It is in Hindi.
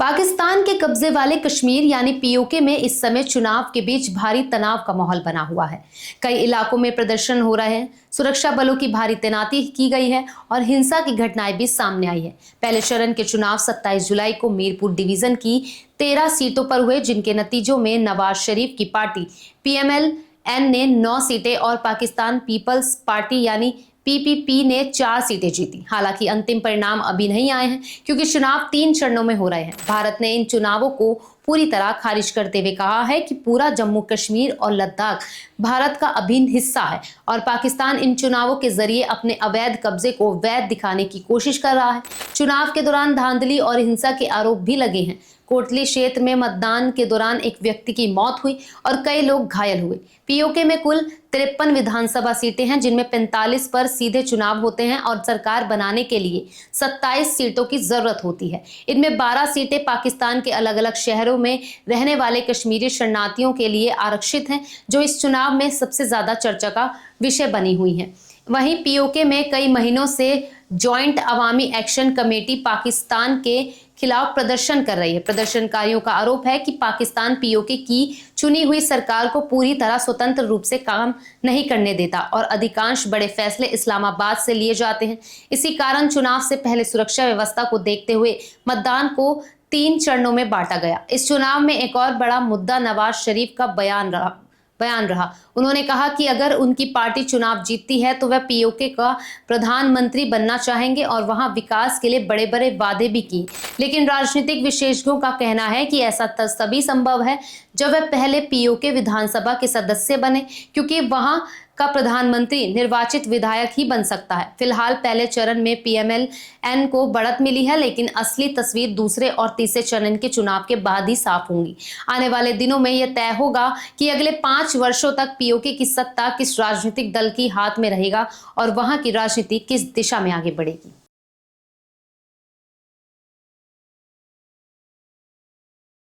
पाकिस्तान के कब्जे वाले कश्मीर यानी पीओके में इस समय चुनाव के बीच भारी तनाव का माहौल बना हुआ है। कई इलाकों में प्रदर्शन हो रहे हैं, सुरक्षा बलों की भारी तैनाती की गई है और हिंसा की घटनाएं भी सामने आई है। पहले चरण के चुनाव 27 जुलाई को मीरपुर डिवीजन की 13 सीटों पर हुए, जिनके नतीजों में नवाज शरीफ की पार्टी PMLN ने 9 सीटें और पाकिस्तान पीपल्स पार्टी यानी PPP ने 4 सीटें जीती। हालांकि अंतिम परिणाम अभी नहीं आए हैं, क्योंकि चुनाव 3 चरणों में हो रहे हैं। भारत ने इन चुनावों को पूरी तरह खारिज करते हुए कहा है कि पूरा जम्मू कश्मीर और लद्दाख भारत का अभिन्न हिस्सा है और पाकिस्तान इन चुनावों के जरिए अपने अवैध कब्जे को वैध दिखाने की कोशिश कर रहा है। चुनाव के दौरान धांधली और हिंसा के आरोप भी लगे हैं। कोटली क्षेत्र में मतदान के दौरान एक व्यक्ति की मौत हुई और कई लोग घायल हुए। पीओके में कुल 53 विधानसभा सीटें हैं, जिनमें 45 पर सीधे चुनाव होते हैं और सरकार बनाने के लिए 27 सीटों की जरूरत होती है। इनमें 12 सीटें पाकिस्तान के अलग अलग शहरों में रहने वाले कश्मीरी शरणार्थियों के लिए आरक्षित हैं, जो इस चुनाव में सबसे ज्यादा चर्चा का विषय बनी हुई हैं। वहीं पीओके में कई महीनों से जॉइंट अवामी एक्शन कमेटी पाकिस्तान के खिलाफ प्रदर्शन कर रही है। प्रदर्शनकारियों का आरोप है कि पाकिस्तान पीओके की चुनी हुई सरकार को पूरी तरह स्वतंत्र रूप से काम नहीं करने देता और अधिकांश बड़े फैसले इस्लामाबाद से लिए जाते हैं। इसी कारण चुनाव से पहले सुरक्षा व्यवस्था को देखते हुए मतदान को 3 चरणों में बांटा गया। इस चुनाव में एक और बड़ा मुद्दा नवाज शरीफ का बयान रहा। उन्होंने कहा कि अगर उनकी पार्टी चुनाव जीतती है तो वह पीओके का प्रधानमंत्री बनना चाहेंगे और वहां विकास के लिए बड़े बड़े वादे भी किए। लेकिन राजनीतिक विशेषज्ञों का कहना है कि ऐसा तभी संभव है जब वह पहले पीओके विधानसभा के सदस्य बने, क्योंकि वहां का प्रधानमंत्री निर्वाचित विधायक ही बन सकता है। फिलहाल पहले चरण में PMLN को बढ़त मिली है, लेकिन असली तस्वीर दूसरे और तीसरे चरण के चुनाव के बाद ही साफ होंगी। आने वाले दिनों में यह तय होगा कि अगले 5 वर्षों तक पीओके की सत्ता किस राजनीतिक दल की हाथ में रहेगा और वहां की राजनीति किस दिशा में आगे बढ़ेगी।